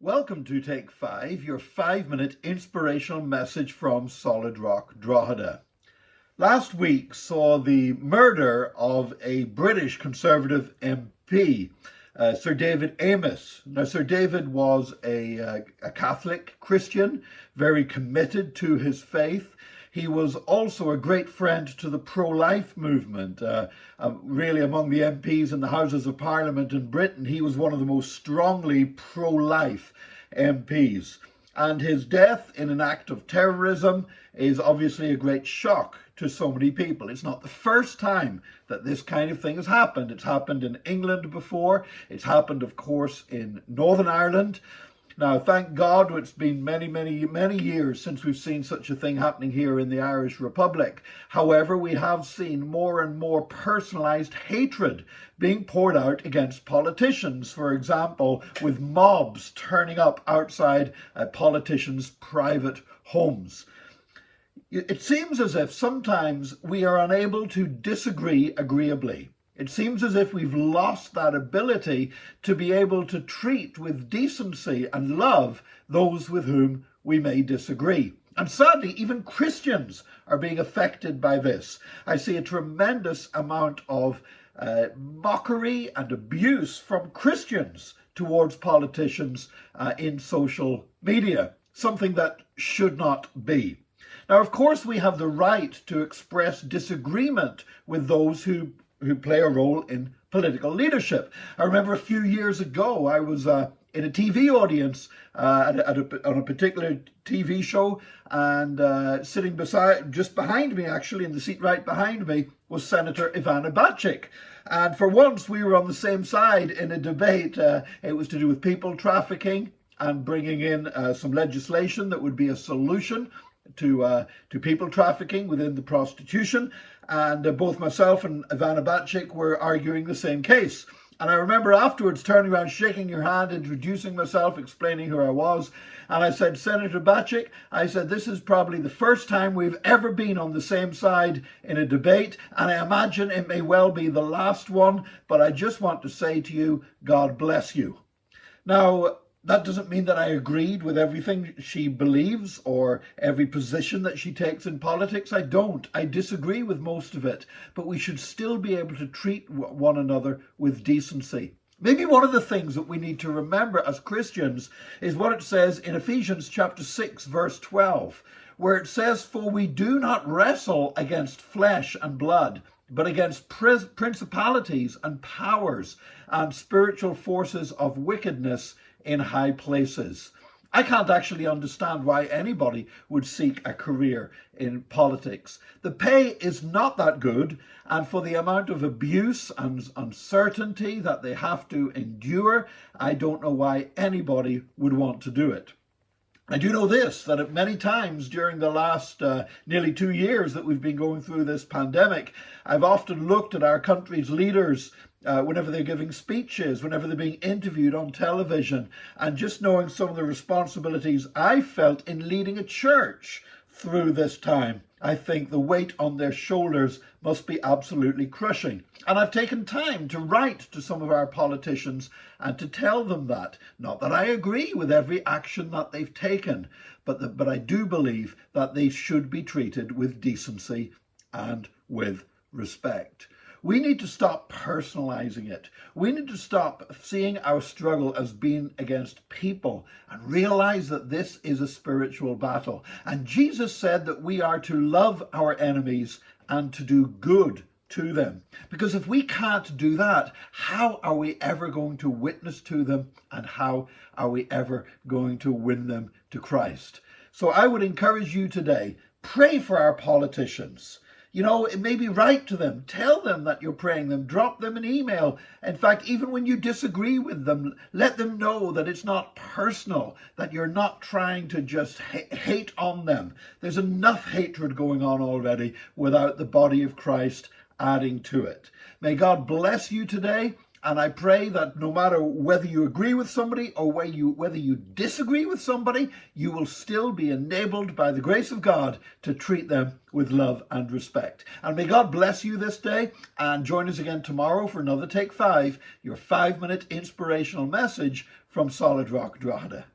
Welcome to Take 5, your 5-minute inspirational message from Solid Rock Drogheda. Last week saw the murder of a British Conservative MP, Sir David Amess. Now, Sir David was a Catholic Christian, very committed to his faith. He was also a great friend to the pro-life movement. Really, among the MPs in the Houses of Parliament in Britain, he was one of the most strongly pro-life MPs. And his death in an act of terrorism is obviously a great shock to so many people. It's not the first time that this kind of thing has happened. It's happened in England before. It's happened, of course, in Northern Ireland. Now, thank God, it's been many years since we've seen such a thing happening here in the Irish Republic. However, we have seen more and more personalised hatred being poured out against politicians, for example, with mobs turning up outside politicians' private homes. It seems as if sometimes we are unable to disagree agreeably. It seems as if we've lost that ability to be able to treat with decency and love those with whom we may disagree. And sadly, even Christians are being affected by this. I see a tremendous amount of mockery and abuse from Christians towards politicians in social media, something that should not be. Now, of course, we have the right to express disagreement with those who play a role in political leadership. I remember a few years ago, I was in a TV audience on a particular TV show, and sitting just behind me, actually, in the seat right behind me, was Senator Ivana Bacik. And for once, we were on the same side in a debate. It was to do with people trafficking and bringing in some legislation that would be a solution to people trafficking within the prostitution, and both myself and Ivana Bacik were arguing the same case. And I remember afterwards turning around, shaking her hand, introducing myself, explaining who I was, and I said, Senator Bacik, I said, this is probably the first time we've ever been on the same side in a debate, and I imagine it may well be the last one, but I just want to say to you, God bless you. Now, that doesn't mean that I agreed with everything she believes or every position that she takes in politics. I don't. I disagree with most of it. But we should still be able to treat one another with decency. Maybe one of the things that we need to remember as Christians is what it says in Ephesians chapter 6, verse 12, where it says, "For we do not wrestle against flesh and blood, but against principalities and powers and spiritual forces of wickedness in high places." I can't actually understand why anybody would seek a career in politics. The pay is not that good, and for the amount of abuse and uncertainty that they have to endure, I don't know why anybody would want to do it. I do know this, that at many times during the last nearly 2 years that we've been going through this pandemic, I've often looked at our country's leaders whenever they're giving speeches, whenever they're being interviewed on television, and just knowing some of the responsibilities I felt in leading a church through this time, I think the weight on their shoulders must be absolutely crushing. And I've taken time to write to some of our politicians and to tell them that. Not that I agree with every action that they've taken, but I do believe that they should be treated with decency and with respect. We need to stop personalizing it. We need to stop seeing our struggle as being against people and realize that this is a spiritual battle. And Jesus said that we are to love our enemies and to do good to them. Because if we can't do that, how are we ever going to witness to them, and how are we ever going to win them to Christ? So I would encourage you today, pray for our politicians. You know, maybe write to them, tell them that you're praying them, drop them an email. In fact, even when you disagree with them, let them know that it's not personal, that you're not trying to just hate on them. There's enough hatred going on already without the body of Christ adding to it. May God bless you today. And I pray that no matter whether you agree with somebody or whether you disagree with somebody, you will still be enabled by the grace of God to treat them with love and respect. And may God bless you this day, and join us again tomorrow for another Take 5, your 5-minute inspirational message from Solid Rock Drogheda.